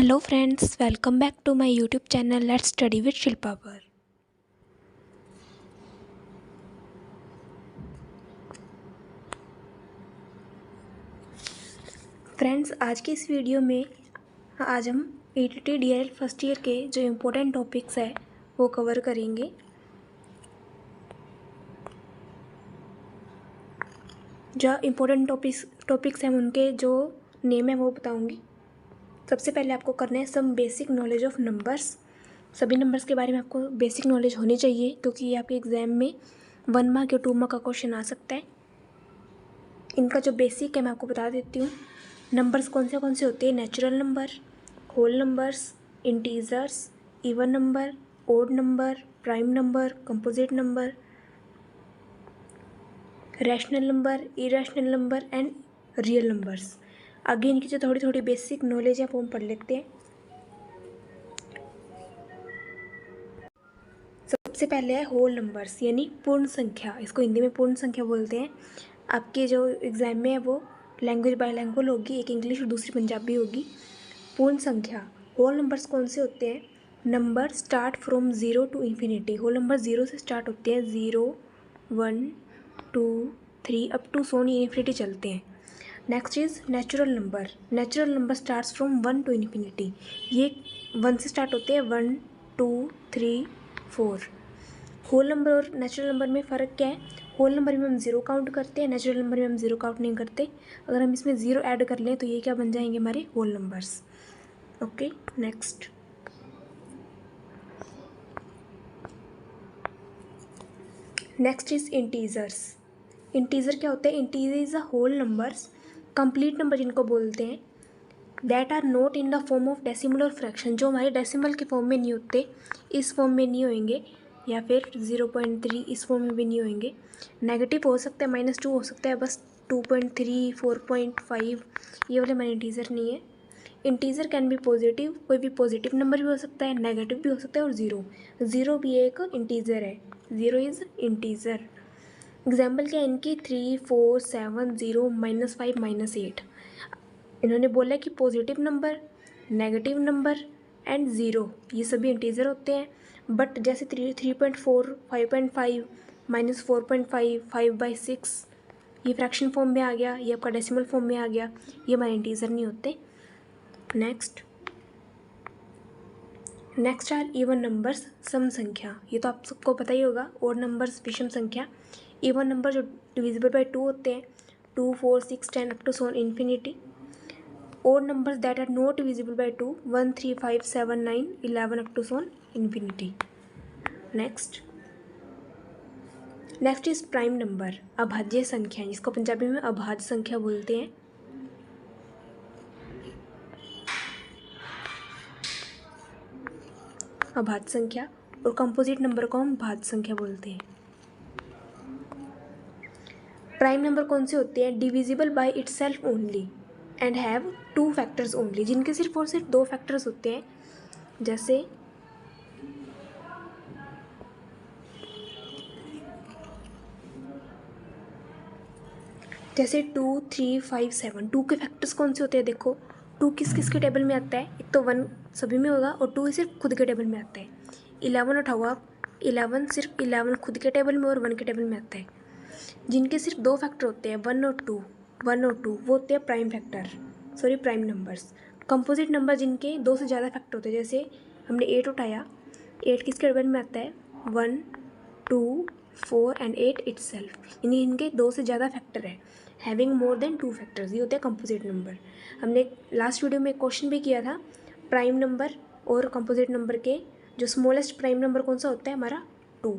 Hello friends, welcome back to my YouTube channel let's study with Shilpa पर। Friends, आज की इस वीडियो में आज हम ईटीटी डीएलएड फर्स्ट ईयर के जो इम्पोर्टेंट टॉपिक्स है वो कवर करेंगे। जो इम्पोर्टेंट टॉपिक्स हैं उनके जो नेम है वो बताऊंगी। सबसे पहले आपको करना है some basic knowledge of numbers. सभी नंबर्स के बारे में आपको बेसिक नॉलेज होनी चाहिए क्योंकि ये आपके एग्ज़ाम में 1 मार्क या 2 मार्क का क्वेश्चन आ सकता है। इनका जो बेसिक है मैं आपको बता देती हूँ। नंबर्स कौन से होते हैं? Natural number, whole numbers, integers, even number, odd number, prime number, composite number, rational number, irrational number and real numbers. आगे इनकी जो थोड़ी थोड़ी बेसिक नॉलेज है वो हम पढ़ लेते हैं। सबसे पहले है होल नंबर्स यानी पूर्ण संख्या। इसको हिंदी में पूर्ण संख्या बोलते हैं। आपके जो एग्ज़ाम में है वो लैंग्वेज बाय लैंग्वेज होगी, एक इंग्लिश और दूसरी पंजाबी होगी। पूर्ण संख्या होल नंबर्स कौन से होते हैं? Number start from 0 to infinity. Whole number 0 से स्टार्ट होते हैं, 0, 1, 2, 3 अप टू सोन इन्फिनिटी चलते हैं। Next is natural number. Natural number starts from 1 to infinity. ये 1 से स्टार्ट होते हैं, 1, 2, 3, 4। होल नंबर और नेचुरल नंबर में फ़र्क क्या है? होल नंबर में हम 0 काउंट करते हैं, नेचुरल नंबर में हम 0 काउंट नहीं करते। अगर हम इसमें 0 ऐड कर लें तो ये क्या बन जाएंगे? हमारे whole numbers. Okay, next is integers. Integer क्या होते हैं? Integer is a whole numbers, complete number जिनको बोलते हैं, that are not in the form of decimal और फ्रैक्शन। जो हमारे डेसिमल के फॉर्म में नहीं होते, इस फॉर्म में नहीं होंगे, या फिर 0.3 इस फॉर्म में भी नहीं होंगे। नेगेटिव हो सकता है, -2 हो सकता है, बस 2.3, 4.5 ये वाले हमारे इंटीजर नहीं है। इंटीजर कैन बी पॉजिटिव, कोई भी पॉजिटिव नंबर भी हो सकता है, नेगेटिव भी हो सकता है, और ज़ीरो भी एक इंटीजर है। 0 इज़ इंटीजर। एग्जाम्पल क्या है इनकी? 3, 4, 7, 0, -5, -8। इन्होंने बोला कि positive number, negative number and zero ये सभी इंटीजर होते हैं। बट जैसे 3.4, 5.5, -4.5, 5/6 ये फ्रैक्शन फॉर्म में आ गया, ये आपका डेसिमल फॉर्म में आ गया, ये हमारे इंटीजर नहीं होते। नेक्स्ट आर इवन नंबर्स, सम संख्या। ये तो आप सबको पता ही होगा। और नंबर्स विषम संख्या। इवन नंबर जो डिविजिबल बाय 2 होते हैं, 2, 4, 6, 10 अप टू सोन इन्फिनिटी। और numbers that are not divisible by 2, 1, 3, 5, 7, 9, 11 up to so on infinity. Next is prime number, अभाज्य संख्या, जिसको पंजाबी में अभाज्य संख्या बोलते हैं। अभाज्य संख्या। और कंपोजिट नंबर को हम भाज्य संख्या बोलते हैं। प्राइम नंबर कौन से होते हैं? Divisible by itself only and have 2 factors only, जिनके सिर्फ और सिर्फ 2 फैक्टर्स होते हैं। जैसे 2, 3, 5, 7। 2 के फैक्टर्स कौन से होते हैं? देखो 2 किस किस के टेबल में आता है? एक तो 1 सभी में होगा और 2 सिर्फ खुद के टेबल में आता है। 11 उठाओ आप, 11 सिर्फ 11 खुद के टेबल में और 1 के टेबल में आता है। जिनके सिर्फ 2 फैक्टर होते हैं, 1 और 2, वो होते हैं prime factor, prime numbers. Composite number जिनके 2 से ज़्यादा फैक्टर होते हैं, जैसे हमने 8 उठाया, 8 किसके टेबल में आता है? 1, 2, 4 एंड 8 इटसेल्फ, यानी इनके 2 से ज़्यादा फैक्टर है, हैविंग मोर देन 2 फैक्टर्स, ये होते हैं कंपोजिट नंबर। हमने लास्ट वीडियो में क्वेश्चन भी किया था, प्राइम नंबर और कंपोजिट नंबर के जो स्मॉलेस्ट प्राइम नंबर कौन सा होता है? हमारा 2।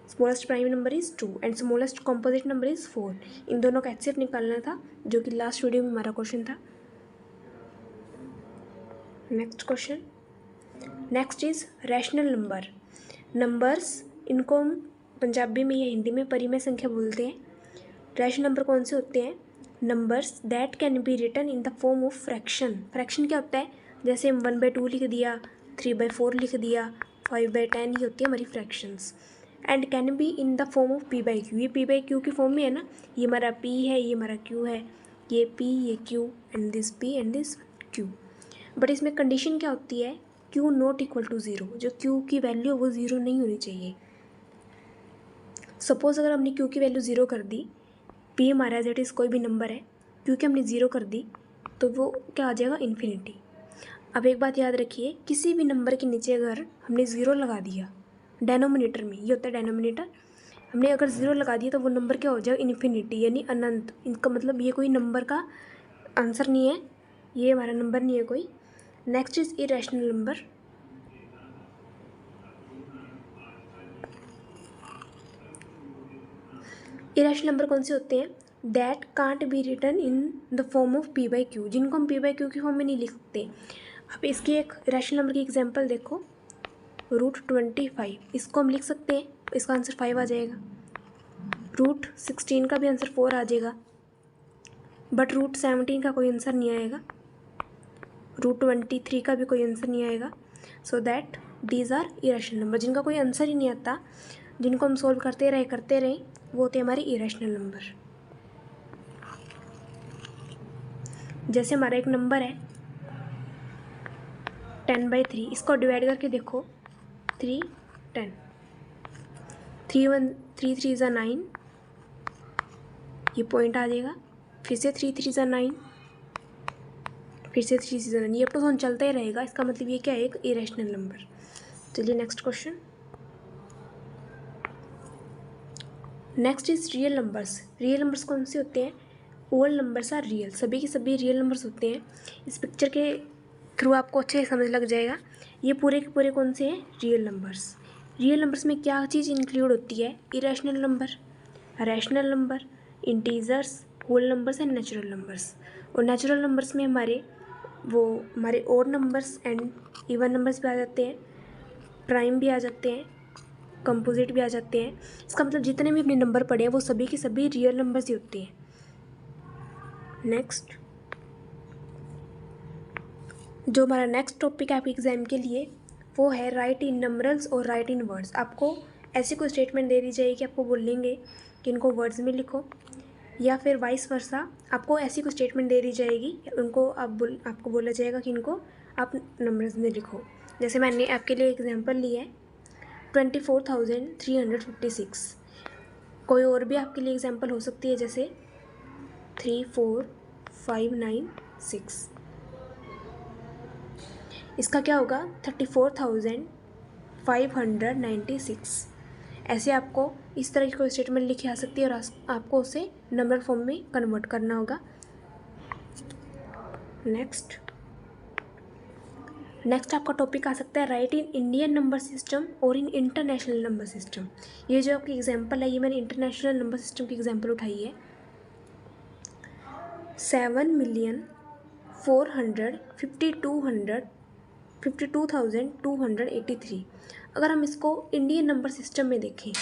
Smallest prime number is 2 and smallest composite number is 4। इन दोनों का HCF निकालना था, जो कि लास्ट वीडियो में हमारा क्वेश्चन था। Next is rational number. Numbers इनको हम पंजाबी में या हिंदी में परिमेय संख्या बोलते हैं। रैशनल नंबर कौन से होते हैं? Numbers that can be written in the form of fraction. Fraction क्या होता है? जैसे हम 1/2 लिख दिया, 3/4 लिख दिया, 5/10, ये होती है हमारी fractions. And can be in the form of P/Q। ये P/Q की फॉर्म में है ना, ये हमारा P है, ये हमारा Q है, ये P, ये Q and this P and this Q। But इसमें कंडीशन क्या होती है, Q not equal to zero, जो क्यू की वैल्यू वो ज़ीरो नहीं होनी चाहिए। सपोज़ अगर हमने क्यू की वैल्यू ज़ीरो कर दी, पी हमारा एज इट इज़ कोई भी नंबर है, क्योंकि हमने ज़ीरो कर दी तो वो क्या आ जाएगा, इन्फिनिटी। अब एक बात याद रखिए, किसी भी नंबर के नीचे अगर हमने ज़ीरो लगा दिया, डेनोमिनेटर में ये होता है डेनोमिनेटर, हमने अगर ज़ीरो लगा दिया तो वो नंबर क्या हो जाएगा, इन्फिनिटी यानी अनंत। इनका मतलब ये कोई नंबर का आंसर नहीं है, ये हमारा नंबर नहीं है कोई। Next is irrational number. Irrational number कौन से होते हैं, that can't be written in the form of P by Q, जिनको हम पी बाई क्यू की फॉर्म में नहीं लिख सकते। अब इसकी एक इरेशनल नंबर की एग्जांपल देखो, √25, इसको हम लिख सकते हैं, इसका आंसर 5 आ जाएगा। √16 का भी आंसर 4 आ जाएगा, बट √17 का कोई आंसर नहीं आएगा, √23 का भी कोई आंसर नहीं आएगा। So that these are irrational number, जिनका कोई आंसर ही नहीं आता, जिनको हम सॉल्व करते रहे वो होते हैं हमारे इरेशनल नंबर। जैसे हमारा एक नंबर है 10/3, इसको डिवाइड करके देखो 3 10, 3 3 ज़ा 9, ये पॉइंट आ जाएगा, फिर से 3 3 ज़ा 9, फिर से 3 3 ज़ा 9, ये तो चलता ही रहेगा। इसका मतलब ये क्या है, एक इरेशनल नंबर। चलिए next question. Next is real numbers. Real numbers कौन से होते हैं, ऑल नंबर्स आर रियल, सभी के सभी रियल नंबर्स होते हैं। इस पिक्चर के थ्रू आपको अच्छे से समझ लग जाएगा, ये पूरे के पूरे कौन से हैं, रियल नंबर्स। रियल नंबर्स में क्या चीज़ इंक्लूड होती है, irrational number, rational number, integers, whole numbers and natural numbers. और नेचुरल नंबर्स में हमारे odd numbers and even numbers भी आ जाते हैं, प्राइम भी आ जाते हैं, कंपोजिट भी आ जाते हैं। इसका मतलब जितने भी अपने नंबर पड़े हैं वो सभी के सभी रियल नंबर्स ही होते हैं। नेक्स्ट, जो हमारा नेक्स्ट टॉपिक है आपके एग्जाम के लिए वो है राइट इन नंबरल्स और राइट इन वर्ड्स। आपको ऐसी कोई स्टेटमेंट दे दी जाएगी कि आपको बोलेंगे कि इनको वर्ड्स में लिखो, या फिर वाइस वर्सा आपको ऐसी कोई स्टेटमेंट दे दी जाएगी, उनको आपको बोला जाएगा कि इनको आप नंबर्स में लिखो। जैसे मैंने आपके लिए एग्जाम्पल लिया है 24,356। कोई और भी आपके लिए एग्जाम्पल हो सकती है, जैसे 34,596। इसका क्या होगा, 34,596। ऐसे आपको इस तरह की कोई स्टेटमेंट लिखी आ सकती है और आपको उसे नंबर फॉर्म में कन्वर्ट करना होगा। नेक्स्ट आपका टॉपिक आ सकता है right in Indian number system और इन इंटरनेशनल नंबर सिस्टम। ये जो आपकी एग्जांपल है, ये मैंने इंटरनेशनल नंबर सिस्टम की एग्जांपल उठाई है। 7,452,283। अगर हम इसको इंडियन नंबर सिस्टम में देखें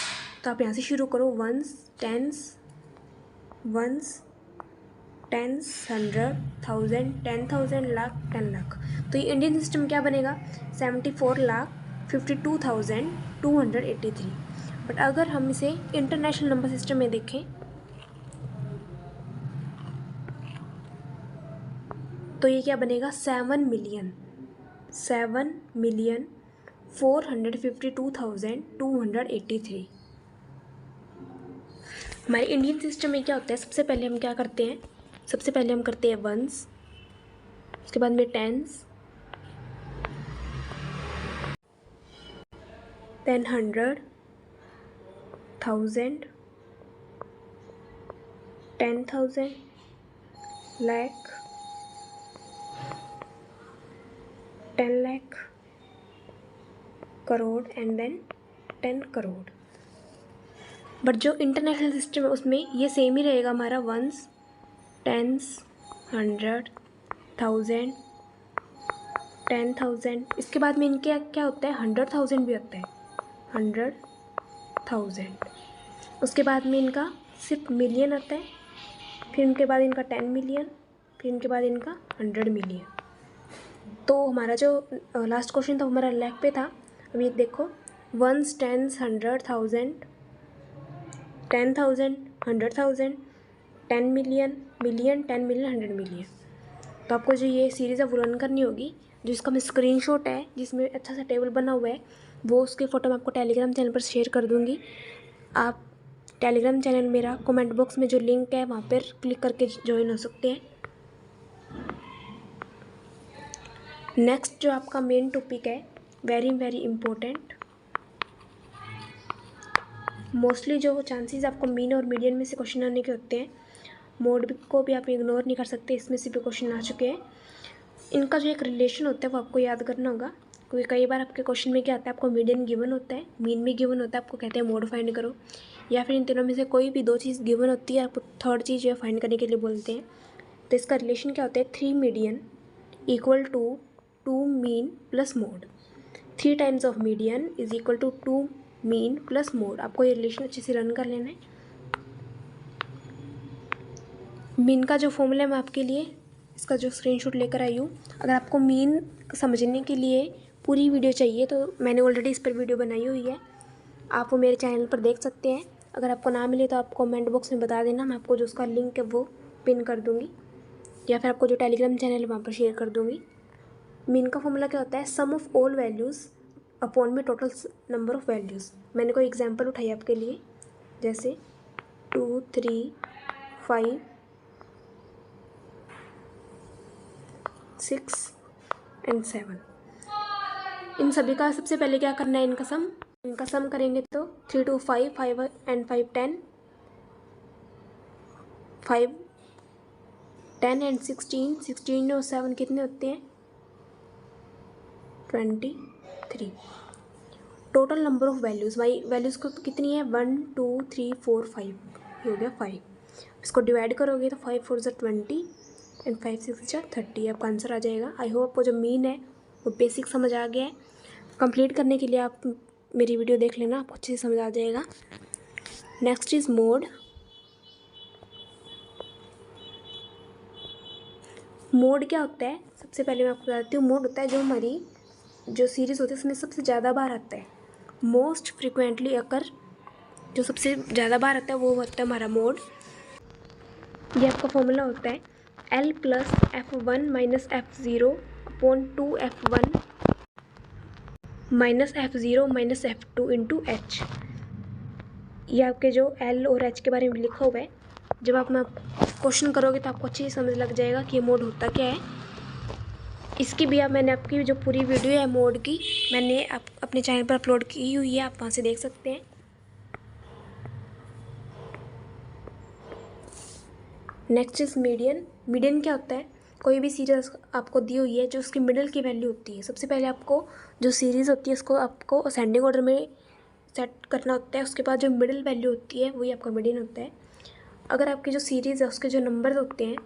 तो आप यहाँ से शुरू करो, वंस, टेंस, 100, 1000, 10,000, लाख, 10 लाख। तो ये इंडियन सिस्टम क्या बनेगा, 74,52,283। बट अगर हम इसे इंटरनेशनल नंबर सिस्टम में देखें तो ये क्या बनेगा, 7,452,283। हमारे इंडियन सिस्टम में क्या होता है, सबसे पहले हम क्या करते हैं, सबसे पहले हम करते हैं वंस, उसके बाद में tens, then 100, 1000, 10,000, lakh, 10 lakh, crore and then 10 crore. But जो इंटरनेशनल सिस्टम है उसमें ये सेम ही रहेगा हमारा, वंस, टेंस, 100, 1000, 10,000। इसके बाद में इनके क्या होता है, 100,000 भी होता है, 100,000। उसके बाद में इनका सिर्फ मिलियन आता है, फिर उनके बाद इनका 10 मिलियन, फिर उनके बाद इनका 100 मिलियन। तो हमारा जो लास्ट क्वेश्चन था हमारा लैख पे था। अभी देखो, ones, tens, 100,000, 10,000, 100,000, 10 million, million, 10 million, 100 million. तो तो आपको जो ये सीरीज़ है वो रन करनी होगी। जो इसका मैं स्क्रीनशॉट है जिसमें अच्छा सा टेबल बना हुआ है वो उसके फ़ोटो मैं आपको टेलीग्राम चैनल पर शेयर कर दूँगी। आप टेलीग्राम चैनल मेरा कमेंट बॉक्स में जो लिंक है वहाँ पर क्लिक करके ज्वाइन हो सकते हैं। नेक्स्ट जो आपका मेन टॉपिक है वेरी इम्पोर्टेंट, मोस्टली जो चांसेस आपको मीन और मीडियन में से क्वेश्चन आने के होते हैं, मोड को भी आप इग्नोर नहीं कर सकते, इसमें से भी क्वेश्चन आ चुके हैं। इनका जो एक रिलेशन होता है वो आपको याद करना होगा, क्योंकि कई बार आपके क्वेश्चन में क्या आता है, आपको मीडियन गिवन होता है, मीन भी गिवन होता है, आपको कहते हैं मोड फाइंड करो, या फिर इन तीनों में से कोई भी दो चीज़ गिवन होती है, आपको थर्ड चीज़ जो है फाइंड करने के लिए बोलते हैं। तो इसका रिलेशन क्या होता है, 3 median equal to 2 mean plus mode, 3 times of median is equal to 2 mean plus mode. आपको ये रिलेशन अच्छे से रन कर लेना है। मीन का जो फॉर्मूला है मैं आपके लिए इसका जो स्क्रीनशॉट लेकर आई हूँ। अगर आपको मीन समझने के लिए पूरी वीडियो चाहिए तो मैंने ऑलरेडी इस पर वीडियो बनाई हुई है, आप वो मेरे चैनल पर देख सकते हैं। अगर आपको ना मिले तो आप कमेंट बॉक्स में बता देना, मैं आपको जो उसका लिंक है वो पिन कर दूँगी, या फिर आपको जो टेलीग्राम चैनल है वहाँ पर शेयर कर दूँगी। मीन का फॉर्मूला क्या होता है, सम ऑफ ऑल वैल्यूज़ अपॉन में टोटल नंबर ऑफ वैल्यूज़। मैंने कोई एग्जांपल उठाई आपके लिए, जैसे 2, 3, 5, 6 एंड 7। इन सभी का सबसे पहले क्या करना है, इनका सम करेंगे तो 3 2 5, 5 एंड 5 10, 5 10 एंड 16, 16 और 7 कितने होते हैं, 23। Total number of values, values को कितनी है, 1 2 3 4 5, ये हो गया 5। इसको डिवाइड करोगे तो 5 4 ज़ा 20 एंड 5 6 ज़ा 30, आपका आंसर आ जाएगा। आई होप आपको जो मीन है वो बेसिक समझ आ गया है। कंप्लीट करने के लिए आप मेरी वीडियो देख लेना, आपको अच्छे से समझ आ जाएगा। Next is mode. मोड क्या होता है, सबसे पहले मैं आपको बताती हूँ। मोड होता है जो हमारी जो सीरीज़ होती है उसमें सबसे ज़्यादा बार आता है, मोस्ट फ्रिक्वेंटली अकर, जो सबसे ज़्यादा बार आता है वो होता है हमारा मोड। ये आपका फॉर्मूला होता है L plus F1 minus F0 upon 2F1 minus F0 minus F2 into H। ये आपके जो L और H के बारे में लिखा हुआ है, जब आप क्वेश्चन करोगे तो आपको अच्छी समझ लग जाएगा कि ये मोड होता क्या है। इसकी भी मैंने आपकी जो पूरी वीडियो है मोड की, मैंने अपने चैनल पर अपलोड की हुई है, आप वहाँ से देख सकते हैं। Next is median. मीडियन क्या होता है, कोई भी सीरीज़ आपको दी हुई है जो उसकी मिडिल की वैल्यू होती है। सबसे पहले आपको जो सीरीज़ होती है उसको आपको असेंडिंग ऑर्डर में सेट करना होता है, उसके बाद जो मिडिल वैल्यू होती है वही आपका मीडियन होता है। अगर आपकी जो सीरीज़ है उसके जो नंबर होते हैं,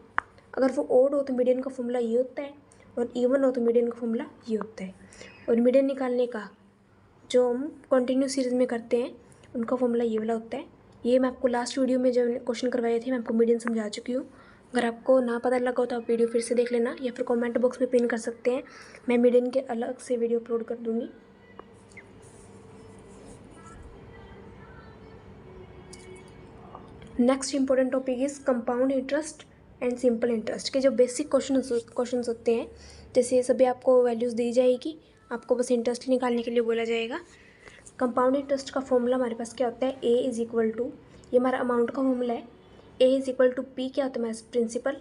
अगर वो ओड हो तो मीडियन का फॉर्मूला ये होता है, और इवन हो तो मीडियन का फॉर्मूला ये होता है। और मीडियन निकालने का जो हम कंटिन्यू सीरीज़ में करते हैं उनका फॉर्मूला ये वाला होता है। ये मैं आपको लास्ट वीडियो में जब क्वेश्चन करवाए थे मैं आपको मीडियन समझा चुकी हूँ। अगर आपको ना पता लगा हो तो आप वीडियो फिर से देख लेना, या फिर कमेंट बॉक्स में पिन कर सकते हैं, मैं मीडियन के अलग से वीडियो अपलोड कर दूँगी। Next important topic is compound interest and simple interest के जो बेसिक क्वेश्चन होते हैं। जैसे सभी आपको वैल्यूज़ दी जाएगी, आपको बस इंटरेस्ट निकालने के लिए बोला जाएगा। कंपाउंड इंटरेस्ट का फॉर्मूला हमारे पास क्या होता है, ए इज़ इक्वल टू, ये हमारा अमाउंट का फॉर्मूला है, A is equal to P क्या होता है हमारा प्रिंसिपल,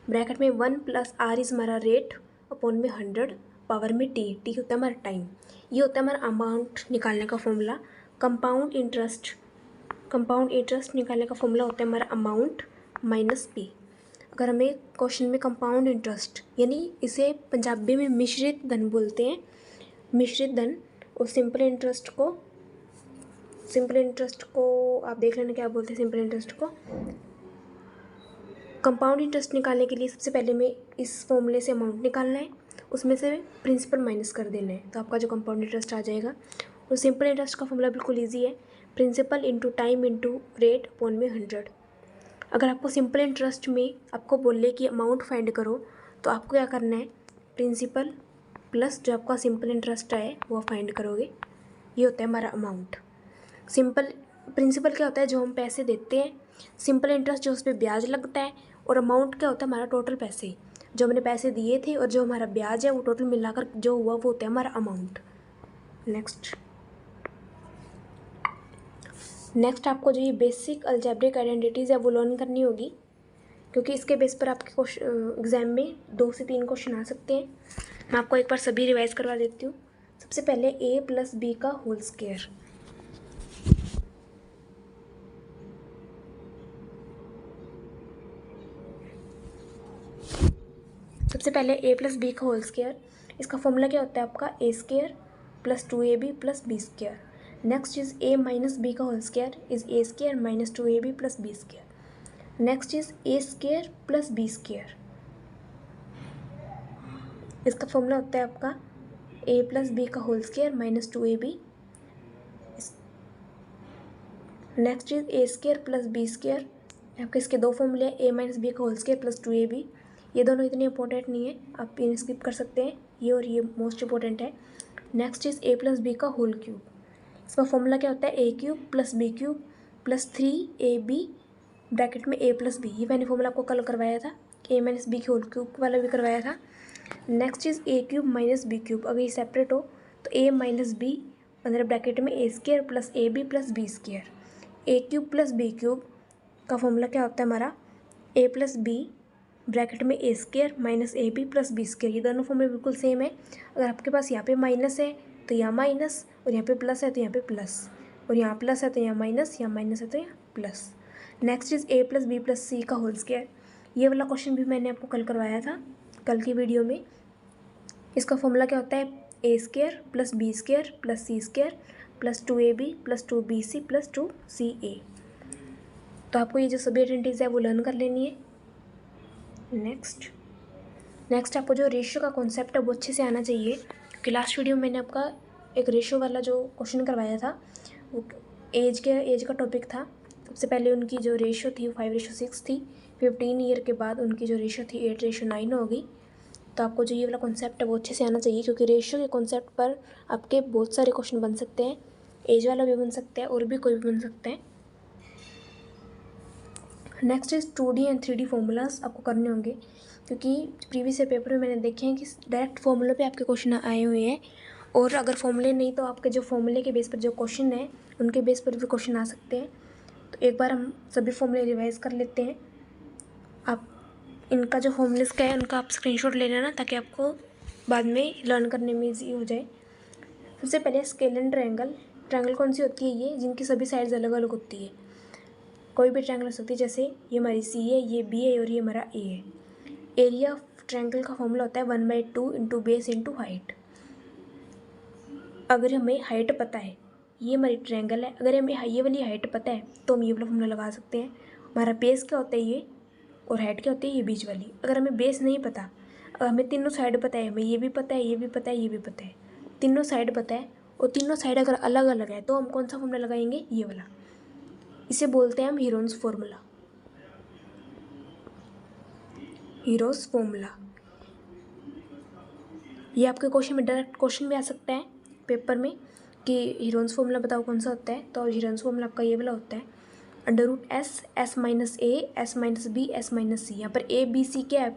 ब्रैकेट में 1 प्लस आर इज़ हमारा रेट अपॉन में 100 पावर में टी, टी होता है हमारा टाइम। ये होता है हमारा अमाउंट निकालने का फॉर्मूला। कंपाउंड इंटरेस्ट निकालने का फॉर्मूला होता है हमारा अमाउंट माइनस पी। अगर हमें क्वेश्चन में कंपाउंड इंटरेस्ट, यानी इसे पंजाबी में मिश्रित धन बोलते हैं, मिश्रित धन, और सिंपल इंटरेस्ट को आप देख लेना क्या बोलते हैं सिंपल इंटरेस्ट को। कंपाउंड इंटरेस्ट निकालने के लिए सबसे पहले में इस फॉर्मूले से अमाउंट निकालना है, उसमें से प्रिंसिपल माइनस कर देना है, तो आपका जो कंपाउंड इंटरेस्ट आ जाएगा। और सिंपल इंटरेस्ट का फॉर्मूला बिल्कुल ईजी है, principal into time into rate upon में 100। अगर आपको सिंपल इंटरेस्ट में आपको बोले कि अमाउंट फाइंड करो तो आपको क्या करना है, प्रिंसिपल प्लस जो आपका सिंपल इंटरेस्ट है वो फाइंड करोगे, ये होता है हमारा अमाउंट। प्रिंसिपल क्या होता है, जो हम पैसे देते हैं, सिंपल इंटरेस्ट जो उस पर ब्याज लगता है, और अमाउंट क्या होता है हमारा टोटल पैसे। जो हमने पैसे दिए थे और जो हमारा ब्याज है वो टोटल मिलाकर जो हुआ वो होता है हमारा अमाउंट। नेक्स्ट आपको जो ये बेसिक अलजेब्रिक आइडेंटिटीज़ है वो लर्न करनी होगी, क्योंकि इसके बेस पर आपके एग्ज़ाम में 2 से 3 क्वेश्चन आ सकते हैं। मैं आपको एक बार सभी रिवाइज करवा देती हूँ। सबसे पहले a + b का होल स्क्वायर। सबसे पहले a + b का होल स्क्वायर, इसका फॉर्मूला क्या होता है आपका a² + 2ab + b²। Next is a - b का whole square is a² - 2ab + b²। Next is a² + b², इसका फॉर्मूला होता है आपका a + b का whole square - 2ab। Next is a² + b², आपके इसके 2 फॉर्मूले a - b का होल स्क्वायर + 2ab। ये दोनों इतने इंपॉर्टेंट नहीं है, आप इन्हें स्किप कर सकते हैं, ये और ये मोस्ट इंपॉर्टेंट है। नेक्स्ट इज a + b का होल क्यूब, इसका फॉर्मूला क्या होता है a³ + b³ + 3ab ब्रैकेट में a + b। ये मैंने फॉर्मूला आपको कल करवाया था, a - b के होल क्यूब वाला भी करवाया था। नेक्स्ट इज a³ - b³, अगर ये सेपरेट हो तो a - b अंदर ब्रैकेट में a² + ab + b²। a³ + b³ का फॉर्मूला क्या होता है हमारा a + b ब्रैकेट में a² - ab + b²। ये दोनों फॉर्मूले बिल्कुल सेम है। अगर आपके पास यहाँ पे माइनस है तो यहाँ माइनस, और यहाँ पे प्लस है तो यहाँ पे प्लस, और यहाँ प्लस है तो यहाँ माइनस, यहाँ माइनस है तो यहाँ plus. Next is a + b + c का होल स्क्वायर। ये वाला क्वेश्चन भी मैंने आपको कल करवाया था, कल की वीडियो में। इसका फॉर्मूला क्या होता है a² + b² + c² + 2ab + 2bc + 2ca। तो आपको ये जो सभी आइडेंटिटीज है वो लर्न कर लेनी है। नेक्स्ट आपको जो रेशियो का कॉन्सेप्ट है वो अच्छे से आना चाहिए, क्योंकि लास्ट वीडियो में मैंने आपका एक रेशियो वाला जो क्वेश्चन करवाया था वो एज का टॉपिक था। सबसे पहले उनकी जो रेशियो थी वो 5:6 थी, 15 ईयर के बाद उनकी जो रेशियो थी 8:9 हो गई। तो आपको जो ये वाला कॉन्सेप्ट है वो अच्छे से आना चाहिए, क्योंकि रेशियो के कॉन्सेप्ट पर आपके बहुत सारे क्वेश्चन बन सकते हैं। एज वाला भी बन सकता है और भी कोई भी बन सकता है। Next is 2D and 3D formulas आपको करने होंगे, क्योंकि प्रीवियस ईयर पेपर में मैंने देखे हैं कि डायरेक्ट फॉर्मूले पे आपके क्वेश्चन आए हुए हैं, और अगर फॉर्मूले नहीं तो आपके जो फॉर्मूले के बेस पर जो क्वेश्चन है उनके बेस पर भी क्वेश्चन आ सकते हैं। तो एक बार हम सभी फॉर्मूले रिवाइज कर लेते हैं। आप इनका जो फॉर्मूलेस का है उनका आप स्क्रीनशॉट ले लेना, ताकि आपको बाद में लर्न करने में ईजी हो जाए। सबसे पहले स्केल एंड ट्रायंगल कौन सी होती है, ये जिनकी सभी साइड्स अलग अलग होती है। कोई भी ट्रायंगल हो सकती है, जैसे ये हमारी C है, ये B है और ये हमारा A है। एरिया ऑफ ट्रायंगल का फॉर्मूला होता है 1/2 × बेस × हाइट। अगर हमें हाइट पता है, ये हमारी ट्रायंगल है, अगर हमें ये वाली हाइट पता है तो हम ये वाला फॉर्मूला लगा सकते हैं। हमारा बेस क्या होता है ये, और हाइट क्या होती है ये बीच वाली। अगर हमें बेस नहीं पता, अगर हमें तीनों साइड पता है, हमें ये भी पता है, ये भी पता है, ये भी पता है, तीनों साइड पता है, और तीनों साइड अगर अलग अलग है तो हम कौन सा फॉर्मूला लगाएंगे, ये वाला। इसे बोलते हैं हम हीरोन्स फॉर्मूला। हीरोस फॉर्मूला ये आपके क्वेश्चन में डायरेक्ट क्वेश्चन भी आ सकता है पेपर में कि हीरोन्स फॉर्मूला बताओ कौन सा होता है। तो हीरोन्स फॉर्मूला आपका ये वाला होता है √S S - A S - B S - C। यहाँ पर A B C क्या है,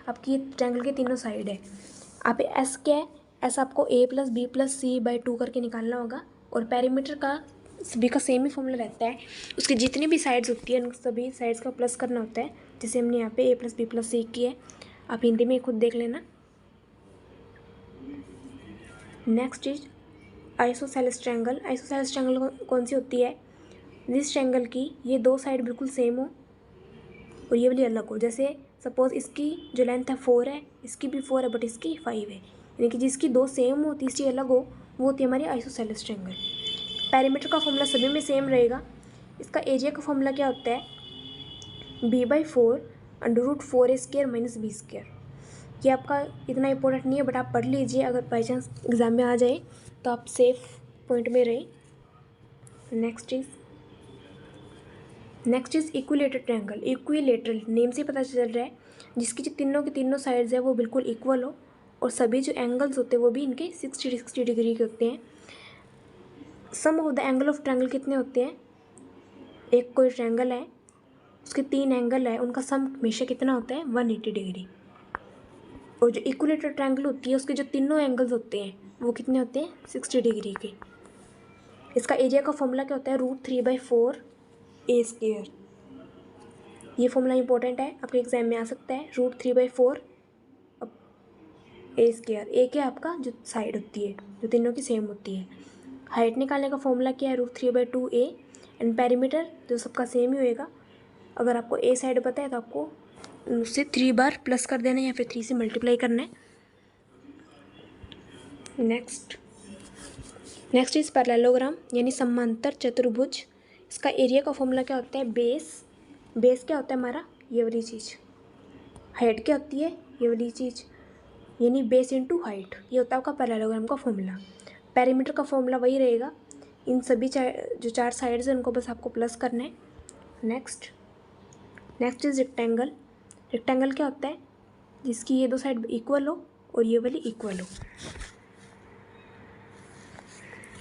आपकी ट्रायंगल के तीनों साइड है। आप S क्या है, S आपको A + B + C/2 करके निकालना होगा, और पेरीमीटर का सभी का सेम ही फॉर्मूला रहता है। उसकी जितनी भी साइड्स होती है उन सभी साइड्स का प्लस करना होता है, जैसे हमने यहाँ पे A + B + C की है। आप हिंदी में खुद देख लेना। Next is isosceles triangle. Isosceles triangle कौन सी होती है, जिस ट्रायंगल की ये 2 साइड बिल्कुल सेम हो और ये वाली अलग हो। जैसे सपोज इसकी जो लेंथ है 4 है, इसकी भी 4 है बट इसकी 5 है, यानी कि जिसकी 2 सेम हो तीसरी अलग हो वो होती है हमारी आइसोसेलेस ट्रायंगल। पेरीमीटर का फॉर्मूला सभी में सेम रहेगा। इसका एरिया का फॉर्मूला क्या होता है b/4 √4a² - b²। ये आपका इतना इंपॉर्टेंट नहीं है, बट आप पढ़ लीजिए, अगर बाई चांस एग्ज़ाम में आ जाए तो आप सेफ पॉइंट में रहें। Next is equilateral triangle. Equilateral name से पता चल रहा है जिसकी जो तीनों की तीनों साइड्स है वो बिल्कुल इक्वल हो, और सभी जो एंगल्स होते हैं वो भी इनके 60 डिग्री के होते हैं। Sum of the angle of triangle कितने होते हैं, एक कोई ट्रायंगल है उसके 3 एंगल है, उनका सम हमेशा कितना होता है 180 डिग्री। और जो इक्विलेटरल ट्रायंगल होती है उसके जो तीनों एंगल्स होते हैं वो कितने होते हैं, 60 डिग्री के। इसका एरिया का फॉर्मूला क्या होता है, √3/4 a²। ये फॉर्मूला इंपॉर्टेंट है, आपके एग्जाम में आ सकता है। √3/4 a²। ए क्या आपका जो साइड होती है, जो तीनों की सेम होती है। हाइट निकालने का फॉर्मूला क्या है, √3/2a। एंड पेरीमीटर जो सबका सेम ही होएगा। अगर आपको ए साइड पता है तो आपको उससे 3 बार प्लस कर देना है या फिर 3 से मल्टीप्लाई करना है। नेक्स्ट इज पैरेललोग्राम यानी समांतर चतुर्भुज। इसका एरिया का फॉर्मूला क्या होता है, बेस क्या होता है हमारा, ये वाली चीज़। हाइट क्या होती है, ये वाली चीज़, यानी बेस इंटू हाइट। ये होता है आपका पैरेललोग्राम का फॉर्मूला। पेरीमीटर का फॉर्मूला वही रहेगा। इन सभी जो 4 साइड्स हैं उनको बस आपको प्लस करना है। Next is rectangle. रेक्टेंगल क्या होता है, जिसकी ये 2 साइड इक्वल हो और ये वाली इक्वल हो।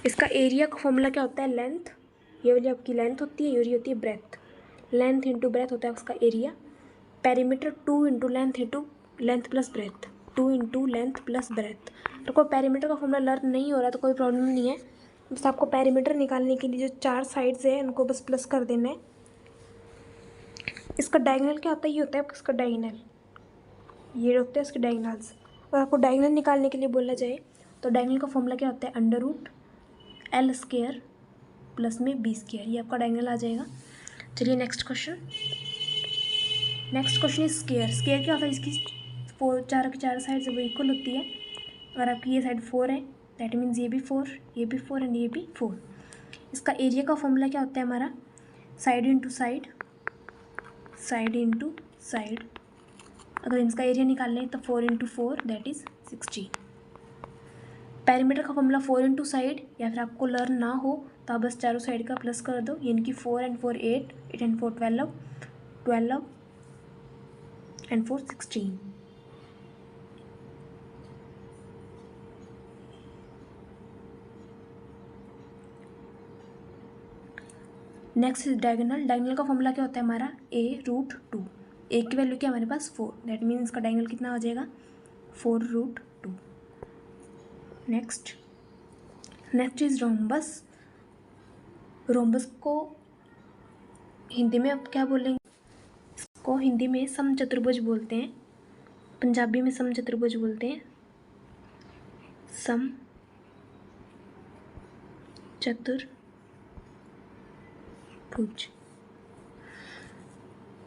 इसका एरिया का फॉर्मूला क्या होता है, लेंथ। ये वाली आपकी लेंथ होती है, ये होती है ब्रेथ। लेंथ इंटू ब्रेथ होता है उसका area. Perimeter 2 into length into length plus breadth, 2 into length plus breadth. तो कोई पेरीमीटर का फॉर्मूला लर्न नहीं हो रहा तो कोई प्रॉब्लम नहीं है, बस आपको पेरीमीटर निकालने के लिए जो 4 साइड्स है उनको बस प्लस कर देना है। इसका डायगोनल क्या होता है, ये होता है इसका डायगोनल, ये होते हैं इसके डायगोनल्स। और आपको डायगोनल निकालने के लिए बोला जाए तो डायगोनल का फॉर्मूला क्या होता है, √L² प्लस में B²। ये आपका डायगोनल आ जाएगा। चलिए next question is square. Square क्या होता है, इसकी 4 की 4 साइड वो इक्वल होती है। अगर आपकी ये साइड 4 है दैट मीन्स ये भी 4 एंड ये भी 4। इसका एरिया का फॉर्मूला क्या होता है हमारा, साइड इंटू साइड। अगर इसका एरिया निकालना है तो 4 इंटू 4 दैट इज़ 60। पेरीमीटर का फॉर्मूला 4 इंटू साइड, या फिर आपको लर्न ना हो तो आप बस चारों साइड का प्लस कर दो, यानी कि 4 and 4 8, 8 and 4 12 and 4 16। Next is diagonal का फॉर्मूला क्या होता है हमारा, a√2। ए की वैल्यू क्या हमारे पास 4, दैट मीन्स इसका डायगोनल कितना हो जाएगा, 4√2। नेक्स्ट इज रोम्बस को हिंदी में आप क्या बोलेंगे, इसको हिंदी में समचतुर्भुज बोलते हैं, पंजाबी में समचतुर्भुज बोलते हैं, समचतुर्भुज।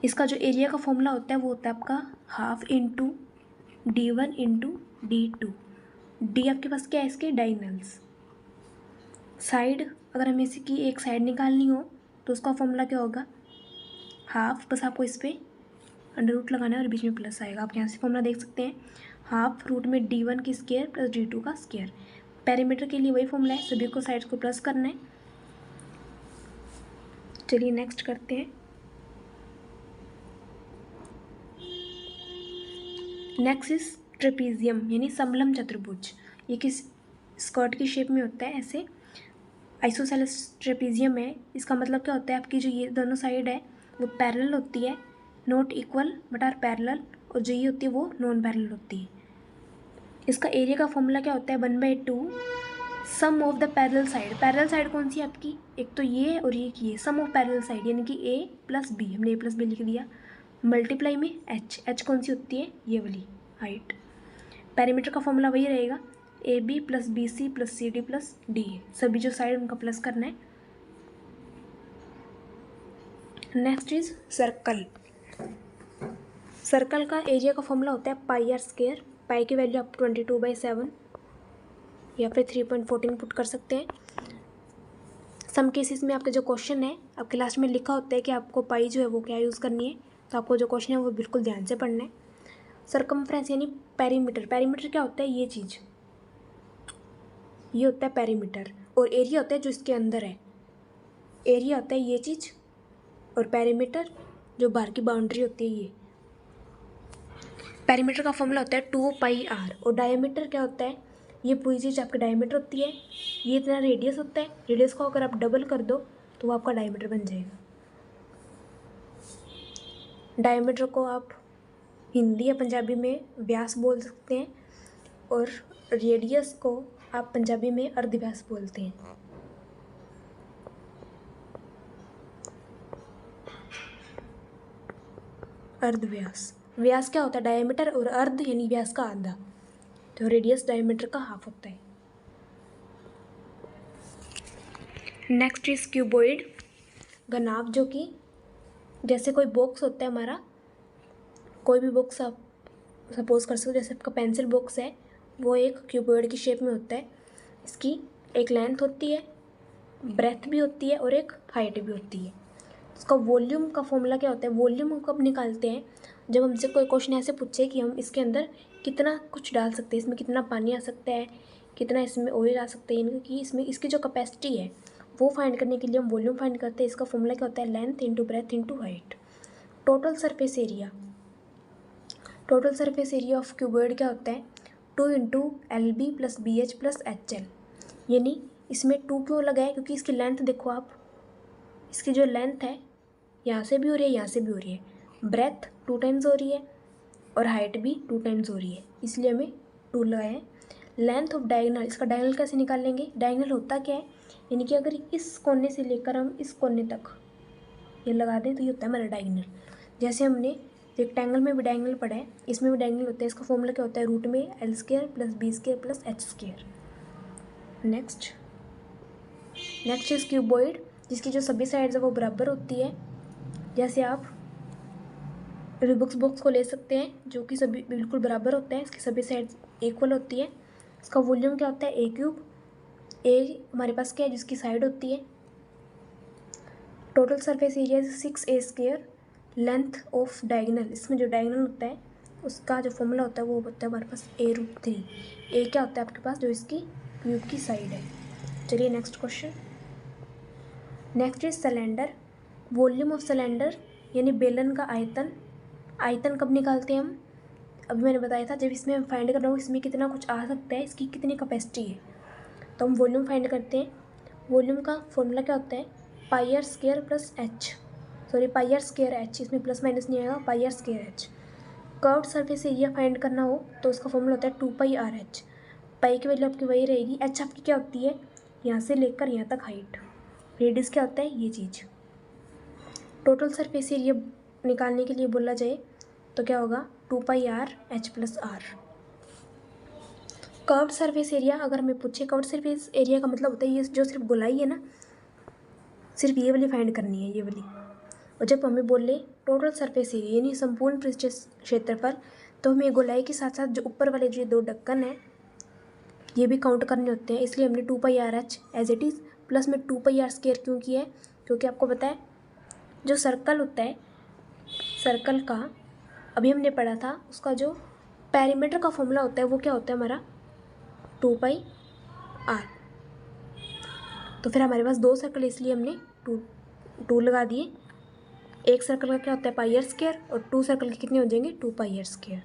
इसका जो एरिया का फॉर्मूला होता है वो होता है आपका half into D1 into D2। D आपके पास क्या है, इसके डायगोनल्स। साइड अगर हमें इसकी एक साइड निकालनी हो तो उसका फॉर्मूला क्या होगा, हाफ, बस आपको इस पर अंडर रूट लगाना है और बीच में प्लस आएगा। आप यहाँ से फॉर्मूला देख सकते हैं, हाफ रूट में D1 की स्क्वायर प्लस D2 का स्क्वायर। पेरीमीटर के लिए वही फॉर्मूला है, सभी को साइड्स को प्लस करना है। चलिए नेक्स्ट करते हैं। नेक्स्ट इज ट्रेपीजियम यानी समलम चतुर्भुज। ये किस स्कर्ट की शेप में होता है, ऐसे आइसोसेलेस ट्रेपीजियम है। इसका मतलब क्या होता है, आपकी जो ये दोनों साइड है वो पैरेलल होती है, not equal but are parallel, और जो ये होती है वो नॉन पैरेलल होती है। इसका एरिया का फॉर्मूला क्या होता है, 1/2 sum of the parallel side. Parallel side कौन सी है आपकी, एक तो ये और ये सम ऑफ पैरेलल साइड यानी कि A + B, हमने A + B लिख दिया, मल्टीप्लाई में H कौन सी होती है, ये वाली हाइट। पेरीमीटर का फॉर्मूला वही रहेगा, AB + BC + CD + DA, सभी जो साइड उनका प्लस करना है। नेक्स्ट इज सर्कल का एरिया का फॉर्मूला होता है πr²। पाई की वैल्यू आप 22/7 या फिर 3.14 पुट कर सकते हैं। सम केसेस में आपके जो क्वेश्चन है आपके लास्ट में लिखा होता है कि आपको पाई जो है वो क्या यूज़ करनी है, तो आपको जो क्वेश्चन है वो बिल्कुल ध्यान से पढ़ना है। सर्कमफ्रेंस यानी पेरीमीटर क्या होता है, ये चीज़, ये होता है पेरीमीटर, और एरिया होता है जो इसके अंदर है, एरिया होता है ये चीज़, और पेरीमीटर जो बाहर की बाउंड्री होती है ये। पेरीमीटर का फॉर्मूला होता है 2πr, और डायमीटर क्या होता है, ये पूरी चीज़ आपका डायमीटर होती है, ये इतना रेडियस होता है, रेडियस को अगर आप डबल कर दो तो वो आपका डायमीटर बन जाएगा। डायमीटर को आप हिंदी या पंजाबी में व्यास बोल सकते हैं, और रेडियस को आप पंजाबी में अर्धव्यास बोलते हैं। अर्धव्यास, व्यास क्या होता है? डायमीटर, और अर्ध यानी व्यास का आधा, तो रेडियस डायमीटर का हाफ होता है। नेक्स्ट इज क्यूबॉइड, घनाभ, जो कि जैसे कोई बॉक्स होता है हमारा, कोई भी बॉक्स आप सपोज कर सकते हो, जैसे आपका पेंसिल बॉक्स है, वो एक क्यूबॉइड की शेप में होता है। इसकी एक लेंथ होती है, ब्रेथ भी होती है, और एक हाइट भी होती है। इसका वॉल्यूम का फॉर्मूला क्या होता है? वॉल्यूम हम कब निकालते हैं? जब हमसे कोई क्वेश्चन ऐसे पूछे कि हम इसके अंदर कितना कुछ डाल सकते हैं, इसमें कितना पानी आ सकता है, कितना इसमें ऑयल आ सकते हैं, यानी कि इसमें इसकी जो कैपेसिटी है वो फाइंड करने के लिए हम वॉल्यूम फाइंड करते हैं। इसका फॉर्मूला क्या होता है? Length into breadth into height. Total surface area, total surface area of cuboid क्या होता है? 2 into LB plus BH plus HL। यानी इसमें 2 क्यों लगा है? क्योंकि इसकी लेंथ देखो आप, इसकी जो लेंथ है यहाँ से भी हो रही है, यहाँ से भी हो रही है, ब्रेथ 2 टाइम्स हो रही है, और हाइट भी 2 टाइम्स हो रही है, इसलिए हमें 2 लगाया है। लेंथ ऑफ डायगोनल, इसका डायगोनल कैसे निकाल लेंगे? डायगोनल होता क्या है? यानी कि अगर इस कोने से लेकर हम इस कोने तक ये लगा दें तो ये होता है हमारा डायगोनल। जैसे हमने रेक्टेंगल में भी डायगोनल पढ़ा है, इसमें भी डायगोनल होता है। इसका फॉर्मूला क्या होता है? रूट में L² plus B² plus H²। Next is cuboid, जिसकी जो सभी साइड्स है वो बराबर होती है। जैसे आप रूबिक्स बॉक्स को ले सकते हैं, जो कि सभी बिल्कुल बराबर होते हैं, इसकी सभी साइड्स इक्वल होती है। इसका वॉल्यूम क्या होता है? A³ ए हमारे पास क्या है? जिसकी साइड होती है। Total surface area 6A²। Length of diagonal, इसमें जो डायगोनल होता है उसका जो फॉर्मूला होता है वो होता है हमारे पास A√3। ए क्या होता है आपके पास? जो इसकी क्यूब की साइड है। चलिए next question. Next is cylinder, volume of cylinder, यानी बेलन का आयतन। आयतन कब निकालते हैं हम? अभी मैंने बताया था, जब इसमें हम फाइंड कर रहे हो इसमें कितना कुछ आ सकता है, इसकी कितनी कैपेसिटी है, तो हम वॉल्यूम फाइंड करते हैं। वॉल्यूम का फॉर्मूला क्या होता है? πr² plus H, sorry πr² H, इसमें प्लस माइनस नहीं आएगा, πr² H। Curved surface area find करना हो तो उसका फॉर्मूला होता है 2πRH। पाई की वैल्यू आपकी वही रहेगी। H आपकी क्या होती है? यहाँ से लेकर यहाँ तक हाइट। रेडियस क्या होता है? ये चीज़। टोटल सरफेस एरिया निकालने के लिए बोला जाए तो क्या होगा? 2πRH plus R। Curved surface area अगर हमें पूछे, कर्व्ड सरफेस एरिया का मतलब होता है ये जो सिर्फ गोलाई है ना, सिर्फ ये वाली फाइंड करनी है, ये वाली। और जब हमें बोले टोटल सरफेस एरिया यानी संपूर्ण पृष्ठीय क्षेत्रफल, तो हमें गोलाई के साथ साथ जो ऊपर वाले जो 2 ढक्कन है ये भी काउंट करने होते हैं। इसलिए हमने 2πRH as it is plus में 2πr² क्यों किया है? क्योंकि आपको पता है जो सर्कल होता है, सर्कल का अभी हमने पढ़ा था, उसका जो पेरीमीटर का फॉर्मूला होता है वो क्या होता है हमारा? 2πr। तो फिर हमारे पास 2 सर्कल, इसलिए हमने 2 लगा दिए। एक सर्कल का क्या होता है? πr², और 2 सर्कल के कितने हो जाएंगे? 2πr²।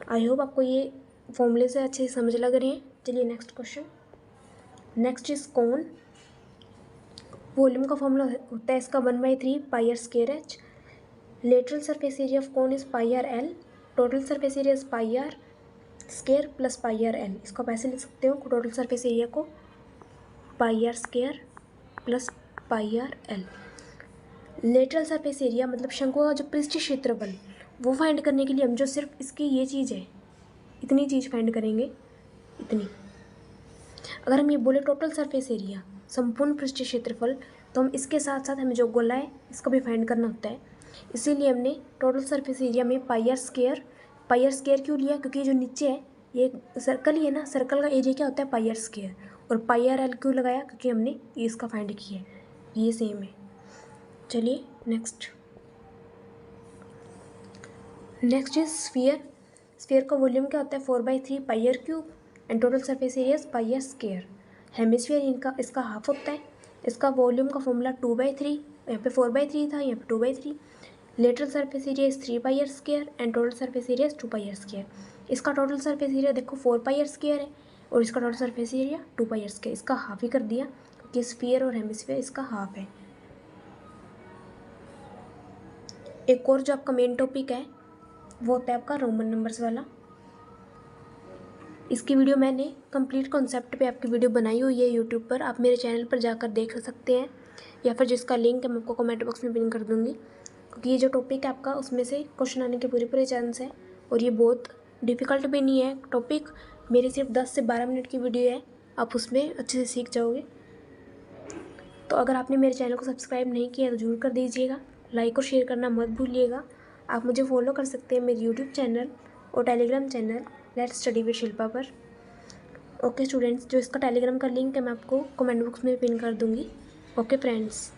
आई होप आपको ये फॉर्मूले से अच्छे से समझ लग रहे हैं। चलिए next question. Next is cone, volume का फॉर्मूला होता है इसका 1/3 πr²H। Lateral surface area of cone is πrL। Total surface area is πr² plus πrL। इसको आप ऐसे लिख सकते हो टोटल सरफेस एरिया को πr² plus πrL। Lateral surface area मतलब शंकु का जो पृष्ठीय क्षेत्रफल, वो फाइंड करने के लिए हम जो सिर्फ इसकी ये चीज़ है इतनी चीज़ फाइंड करेंगे, इतनी। अगर हम ये बोले टोटल सरफेस एरिया संपूर्ण पृष्ठीय क्षेत्रफल, तो हम इसके साथ साथ हमें जो गोला है इसका भी फाइंड करना होता है। इसीलिए हमने टोटल सरफेस एरिया में πr² क्यों लिया? क्योंकि जो नीचे है ये सर्कल ही है ना, सर्कल का एरिया क्या होता है? πr²। और πrL क्यों लगाया? क्योंकि हमने ये इसका फाइंड किया है, ये सेम है। चलिए नेक्स्ट इज स्फीयर। स्फीयर का वॉल्यूम क्या होता है? 4/3 πr³ and total surface area πr²। Hemisphere इनका इसका हाफ होता है। इसका वॉल्यूम का फॉर्मूला 2/3, यहाँ पे 4/3 था, यहाँ पे 2/3। Lateral surface area is 3πr² and total surface area is 2πr²। इसका टोटल सरफेस एरिया देखो 4πr² है, और इसका टोटल सरफेस एरिया 2πr²। इसका हाफ ही कर दिया क्योंकि स्फीयर और हेमिस्फीयर इसका हाफ है। एक और जो आपका मेन टॉपिक है वो होता है आपका रोमन नंबर्स वाला। इसकी वीडियो मैंने कंप्लीट कॉन्सेप्ट पे आपकी वीडियो बनाई हुई है यूट्यूब पर, आप मेरे चैनल पर जाकर देख सकते हैं, या फिर जिसका लिंक है मैं आपको कमेंट बॉक्स में पिन कर दूँगी। क्योंकि ये जो टॉपिक है आपका, उसमें से क्वेश्चन आने के पूरे पूरे चांस है, और ये बहुत डिफ़िकल्ट भी नहीं है टॉपिक। मेरी सिर्फ 10 से 12 मिनट की वीडियो है, आप उसमें अच्छे से सीख जाओगे। तो अगर आपने मेरे चैनल को सब्सक्राइब नहीं किया तो ज़रूर कर दीजिएगा, लाइक और शेयर करना मत भूलिएगा। आप मुझे फॉलो कर सकते हैं मेरे यूट्यूब चैनल और Telegram channel let's study with Shilpa पर। ओके स्टूडेंट्स, जो इसका टेलीग्राम का लिंक है मैं आपको कमेंट बॉक्स में पिन कर दूँगी। Okay friends.